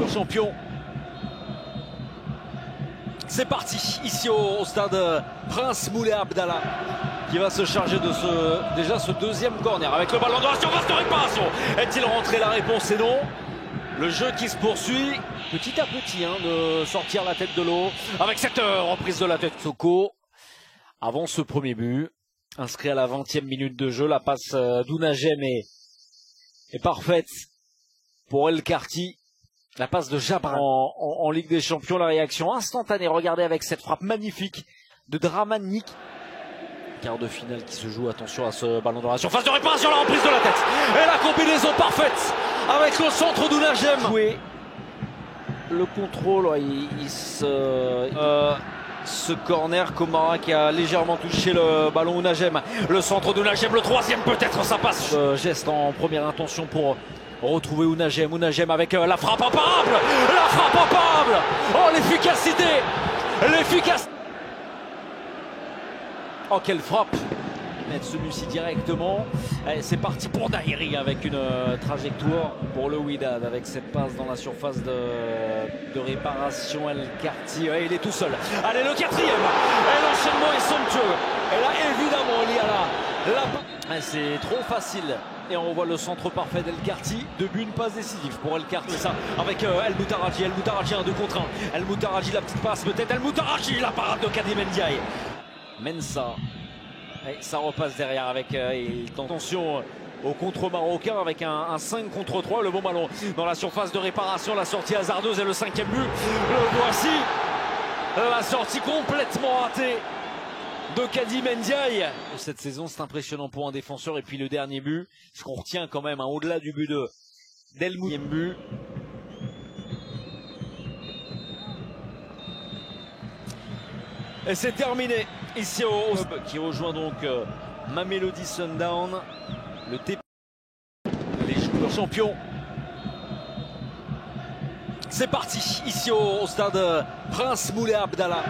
champion. C'est parti, ici au stade Prince Moulay Abdallah, qui va se charger de ce deuxième corner avec le ballon dans la surface de réparation. Est-il rentré? La réponse est non. Le jeu qui se poursuit petit à petit, de sortir la tête de l'eau avec cette reprise de la tête. Soko, avant ce premier but, inscrit à la 20e minute de jeu, la passe d'Ounagem est parfaite pour El Karti. La passe de Jabra en Ligue des Champions, la réaction instantanée. Regardez avec cette frappe magnifique de Draman. Quart de finale qui se joue, attention à ce ballon dans la surface de réparation, la reprise de la tête. Et la combinaison parfaite avec le centre d'Ounagem. Le contrôle, ce corner, Komara qui a légèrement touché le ballon. Ounagem, le centre d'Ounagem, le troisième peut-être, ça passe. Geste en première intention pour retrouver Ounagem. Ounagem avec la frappe imparable. La frappe imparable. Oh, l'efficacité. L'efficacité. Oh, quelle frappe. Mettre celui-ci directement. C'est parti pour Daïri avec une trajectoire pour le Wydad avec cette passe dans la surface de réparation. El Karti, il est tout seul. Allez, le quatrième. Et l'enchaînement est somptueux. Et là, évidemment, il y a là. C'est trop facile. Et on voit le centre parfait d'El Karti. 2 buts, une passe décisive pour El Karti. Ça avec El Moutaraji. El Moutaraji, 1 2 contre 1. El Moutaraji, la petite passe peut-être. El Moutaraji, la parade de Kadim Ndiaye. Mensa. Et ça repasse derrière avec attention au contre marocain avec un 5 contre 3. Le bon ballon dans la surface de réparation. La sortie hasardeuse et le 5e but. Le voici. La sortie complètement ratée de Kadim Ndiaye. Cette saison, c'est impressionnant pour un défenseur. Et puis le dernier but, ce qu'on retient quand même, au-delà du but d'El Moutaraji. Et c'est terminé ici au club qui rejoint donc Mamelodi Sundowns, le TP, les joueurs champions. C'est parti ici au stade Prince Moulay Abdallah,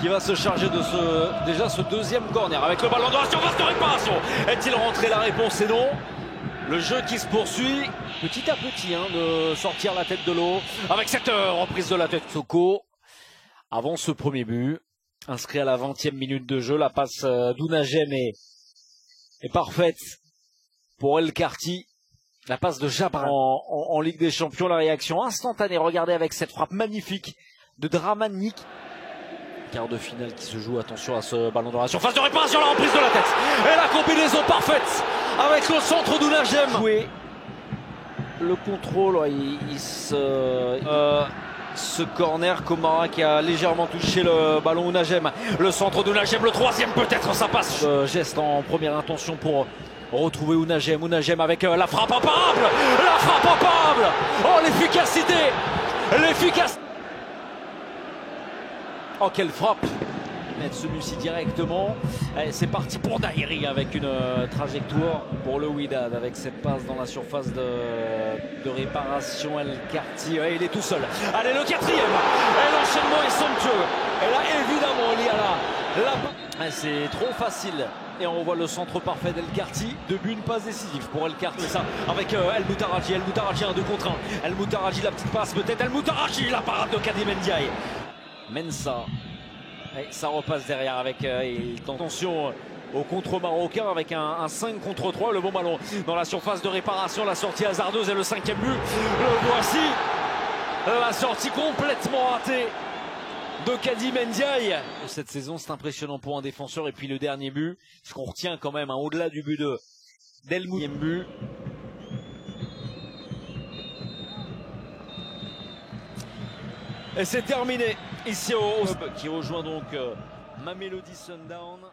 qui va se charger de ce deuxième corner avec le ballon dans la surface de réparation. Est-il rentré? La réponse est non. Le jeu qui se poursuit petit à petit, de sortir la tête de l'eau avec cette reprise de la tête. Soko, avant ce premier but, inscrit à la 20e minute de jeu, la passe d'Ounagem est parfaite pour El Karti. La passe de Jabra en Ligue des Champions, la réaction instantanée. Regardez avec cette frappe magnifique de Draman. Quart de finale qui se joue, attention à ce ballon dans la surface de réparation, la reprise de la tête. Et la combinaison parfaite avec le centre d'Ounagem. Le contrôle, ce corner, Komara qui a légèrement touché le ballon. Ounagem, le centre d'Ounagem, le troisième peut-être, ça passe. Geste en première intention pour retrouver Ounagem. Ounagem avec la frappe imparable. La frappe imparable. Oh, l'efficacité. L'efficacité. Oh, quelle frappe. Mettre celui-ci directement. C'est parti pour Daïri avec une trajectoire pour le Wydad avec cette passe dans la surface de réparation. El Karti, il est tout seul. Allez, le quatrième. Et l'enchaînement est somptueux. Et là, évidemment, il y a là. C'est trop facile. Et on voit le centre parfait d'El Karti. 2 buts, une passe décisive pour El Karti. Ça avec El Moutaraji. El Moutaraji, 1 2 contre 1. El Moutaraji, la petite passe peut-être. El Moutaraji, la parade de Kadim Ndiaye. Mensa. Et ça repasse derrière avec attention au contre marocain avec un 5 contre 3. Le bon ballon dans la surface de réparation, la sortie hasardeuse et le 5e but. Le voici. La sortie complètement ratée de Kadim Ndiaye. Cette saison, c'est impressionnant pour un défenseur. Et puis le dernier but, ce qu'on retient quand même, au-delà du but d'El Moutaraji. Et c'est terminé ici au club qui rejoint donc Mamelodi Sundowns.